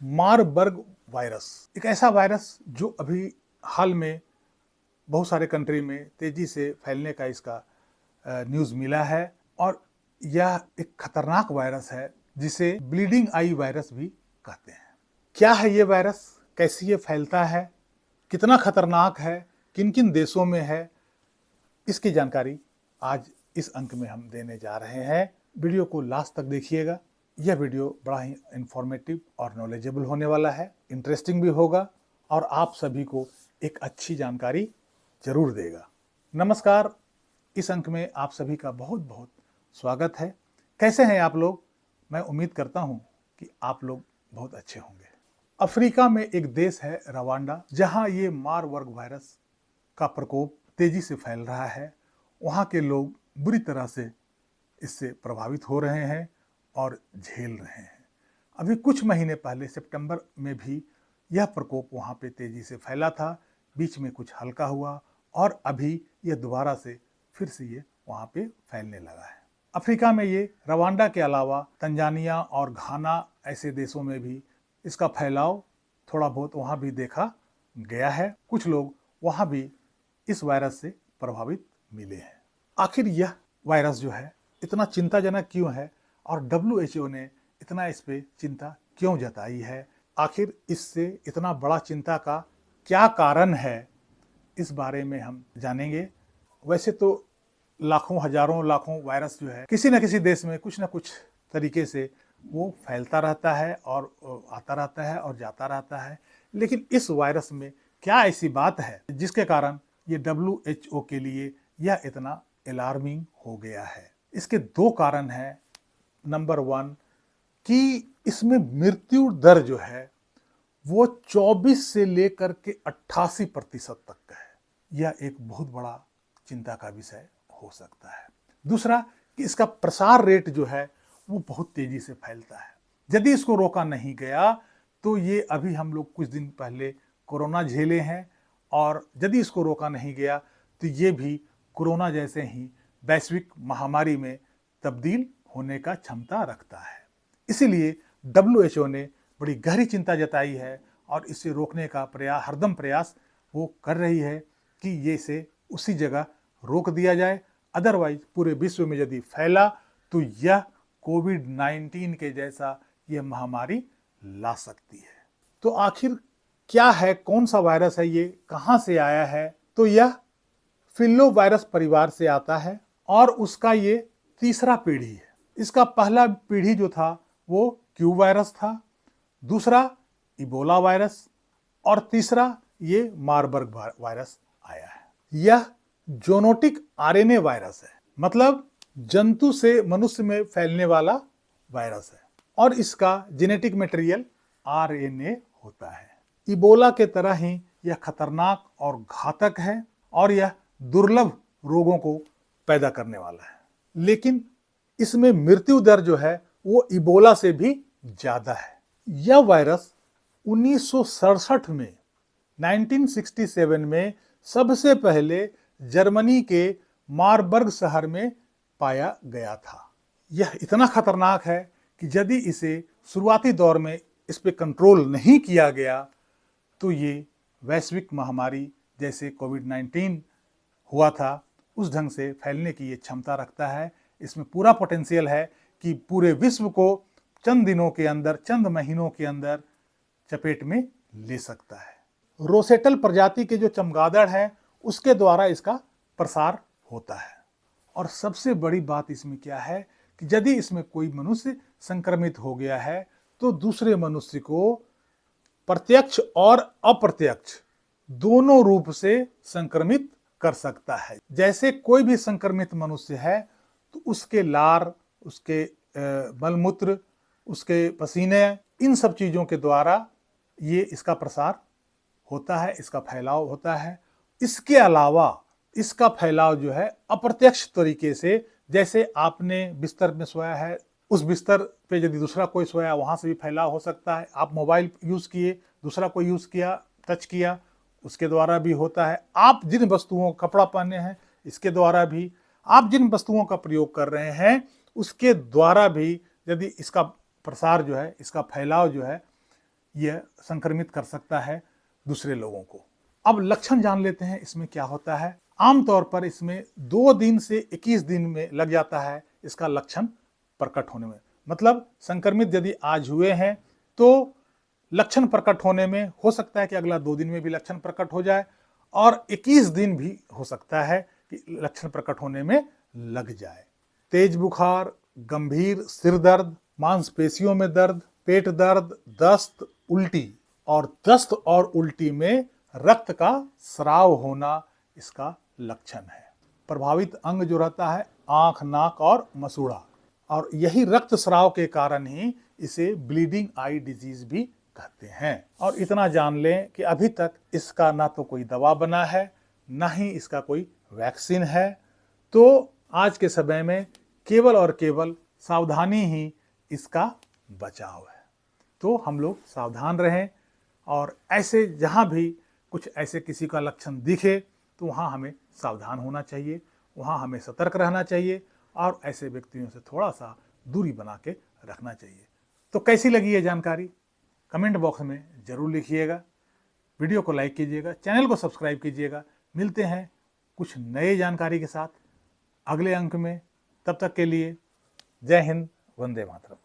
Marburg virus एक ऐसा virus जो अभी हाल में बहुत सारे कंट्री में तेजी से फैलने का इसका न्यूज़ मिला है और यह एक खतरनाक वायरस है जिसे ब्लीडिंग आई वायरस भी कहते हैं। क्या है ये वायरस, कैसे ये फैलता है, कितना खतरनाक है, किन किन देशों में है, इसकी जानकारी आज इस अंक में हम देने जा रहे हैं। वीडियो को लास्ट तक देखिएगा। यह वीडियो बड़ा ही इंफॉर्मेटिव और नॉलेजेबल होने वाला है, इंटरेस्टिंग भी होगा और आप सभी को एक अच्छी जानकारी जरूर देगा। नमस्कार, इस अंक में आप सभी का बहुत बहुत स्वागत है। कैसे हैं आप लोग? मैं उम्मीद करता हूं कि आप लोग बहुत अच्छे होंगे। अफ्रीका में एक देश है रवांडा, जहां ये मारबर्ग वायरस का प्रकोप तेजी से फैल रहा है। वहाँ के लोग बुरी तरह से इससे प्रभावित हो रहे हैं और झेल रहे हैं। अभी कुछ महीने पहले सितंबर में भी यह प्रकोप वहाँ पे तेजी से फैला था, बीच में कुछ हल्का हुआ और अभी यह दोबारा से फिर से ये वहाँ पे फैलने लगा है। अफ्रीका में ये रवांडा के अलावा तंजानिया और घाना ऐसे देशों में भी इसका फैलाव थोड़ा बहुत वहाँ भी देखा गया है। कुछ लोग वहाँ भी इस वायरस से प्रभावित मिले हैं। आखिर यह वायरस जो है इतना चिंताजनक क्यों है और WHO ने इतना इस पे चिंता क्यों जताई है? आखिर इससे इतना बड़ा चिंता का क्या कारण है, इस बारे में हम जानेंगे। वैसे तो लाखों हजारों लाखों वायरस जो है किसी न किसी देश में कुछ न कुछ तरीके से वो फैलता रहता है और आता रहता है और जाता रहता है, लेकिन इस वायरस में क्या ऐसी बात है जिसके कारण ये WHO के लिए यह इतना अलार्मिंग हो गया है? इसके दो कारण हैं। नंबर 1 कि इसमें मृत्यु दर जो है वो 24 से लेकर के 88% तक का है। यह एक बहुत बड़ा चिंता का विषय हो सकता है। दूसरा कि इसका प्रसार रेट जो है वो बहुत तेजी से फैलता है। यदि इसको रोका नहीं गया तो ये अभी हम लोग कुछ दिन पहले कोरोना झेले हैं और यदि इसको रोका नहीं गया तो ये भी कोरोना जैसे ही वैश्विक महामारी में तब्दील होने का क्षमता रखता है। इसीलिए WHO ने बड़ी गहरी चिंता जताई है और इसे रोकने का हरदम प्रयास वो कर रही है कि ये इसे उसी जगह रोक दिया जाए। अदरवाइज पूरे विश्व में यदि फैला तो यह कोविड-19 के जैसा यह महामारी ला सकती है। तो आखिर क्या है, कौन सा वायरस है ये, कहाँ से आया है? तो यह फिलो वायरस परिवार से आता है और उसका ये तीसरा पीढ़ी है। इसका पहला पीढ़ी जो था वो क्यू वायरस था, दूसरा इबोला वायरस और तीसरा ये मारबर्ग वायरस आया है। यह जोनोटिक RNA वायरस है, मतलब जंतु से मनुष्य में फैलने वाला वायरस है और इसका जेनेटिक मटेरियल RNA होता है। इबोला के तरह ही यह खतरनाक और घातक है और यह दुर्लभ रोगों को पैदा करने वाला है, लेकिन इसमें मृत्यु दर जो है वो इबोला से भी ज्यादा है। यह वायरस 1967 में 1967 में सबसे पहले जर्मनी के मारबर्ग शहर में पाया गया था। यह इतना खतरनाक है कि यदि इसे शुरुआती दौर में इस पे कंट्रोल नहीं किया गया तो ये वैश्विक महामारी जैसे कोविड-19 हुआ था उस ढंग से फैलने की ये क्षमता रखता है। इसमें पूरा पोटेंशियल है कि पूरे विश्व को चंद दिनों के अंदर, चंद महीनों के अंदर चपेट में ले सकता है। रोसेटल प्रजाति के जो चमगादड़ हैं उसके द्वारा इसका प्रसार होता है। और सबसे बड़ी बात इसमें क्या है कि यदि इसमें कोई मनुष्य संक्रमित हो गया है तो दूसरे मनुष्य को प्रत्यक्ष और अप्रत्यक्ष दोनों रूप से संक्रमित कर सकता है। जैसे कोई भी संक्रमित मनुष्य है तो उसके लार, उसके मलमूत्र, उसके पसीने, इन सब चीजों के द्वारा ये इसका प्रसार होता है, इसका फैलाव होता है। इसके अलावा इसका फैलाव जो है अप्रत्यक्ष तरीके से, जैसे आपने बिस्तर में सोया है, उस बिस्तर पे यदि दूसरा कोई सोया वहां से भी फैलाव हो सकता है। आप मोबाइल यूज किए, दूसरा कोई यूज किया, टच किया, उसके द्वारा भी होता है। आप जिन वस्तुओं का कपड़ा पहने हैं इसके द्वारा भी, आप जिन वस्तुओं का प्रयोग कर रहे हैं उसके द्वारा भी यदि इसका प्रसार जो है, इसका फैलाव जो है यह संक्रमित कर सकता है दूसरे लोगों को। अब लक्षण जान लेते हैं इसमें क्या होता है। आमतौर पर इसमें 2 दिन से 21 दिन में लग जाता है इसका लक्षण प्रकट होने में। मतलब संक्रमित यदि आज हुए हैं तो लक्षण प्रकट होने में हो सकता है कि अगला 2 दिन में भी लक्षण प्रकट हो जाए और 21 दिन भी हो सकता है कि लक्षण प्रकट होने में लग जाए। तेज बुखार, गंभीर सिर दर्द, मांसपेशियों में दर्द, पेट दर्द, दस्त, उल्टी, और दस्त और उल्टी में रक्त का स्राव होना इसका लक्षण है। प्रभावित अंग जो रहता है आंख, नाक और मसूड़ा, और यही रक्त स्राव के कारण ही इसे ब्लीडिंग आई डिजीज भी कहते हैं। और इतना जान लें कि अभी तक इसका ना तो कोई दवा बना है, ना ही इसका कोई वैक्सीन है। तो आज के समय में केवल और केवल सावधानी ही इसका बचाव है। तो हम लोग सावधान रहें, और ऐसे जहाँ भी कुछ ऐसे किसी का लक्षण दिखे तो वहाँ हमें सावधान होना चाहिए, वहाँ हमें सतर्क रहना चाहिए और ऐसे व्यक्तियों से थोड़ा सा दूरी बना के रखना चाहिए। तो कैसी लगी ये जानकारी कमेंट बॉक्स में ज़रूर लिखिएगा, वीडियो को लाइक कीजिएगा, चैनल को सब्सक्राइब कीजिएगा। मिलते हैं कुछ नए जानकारी के साथ अगले अंक में। तब तक के लिए जय हिंद, वंदे मातरम।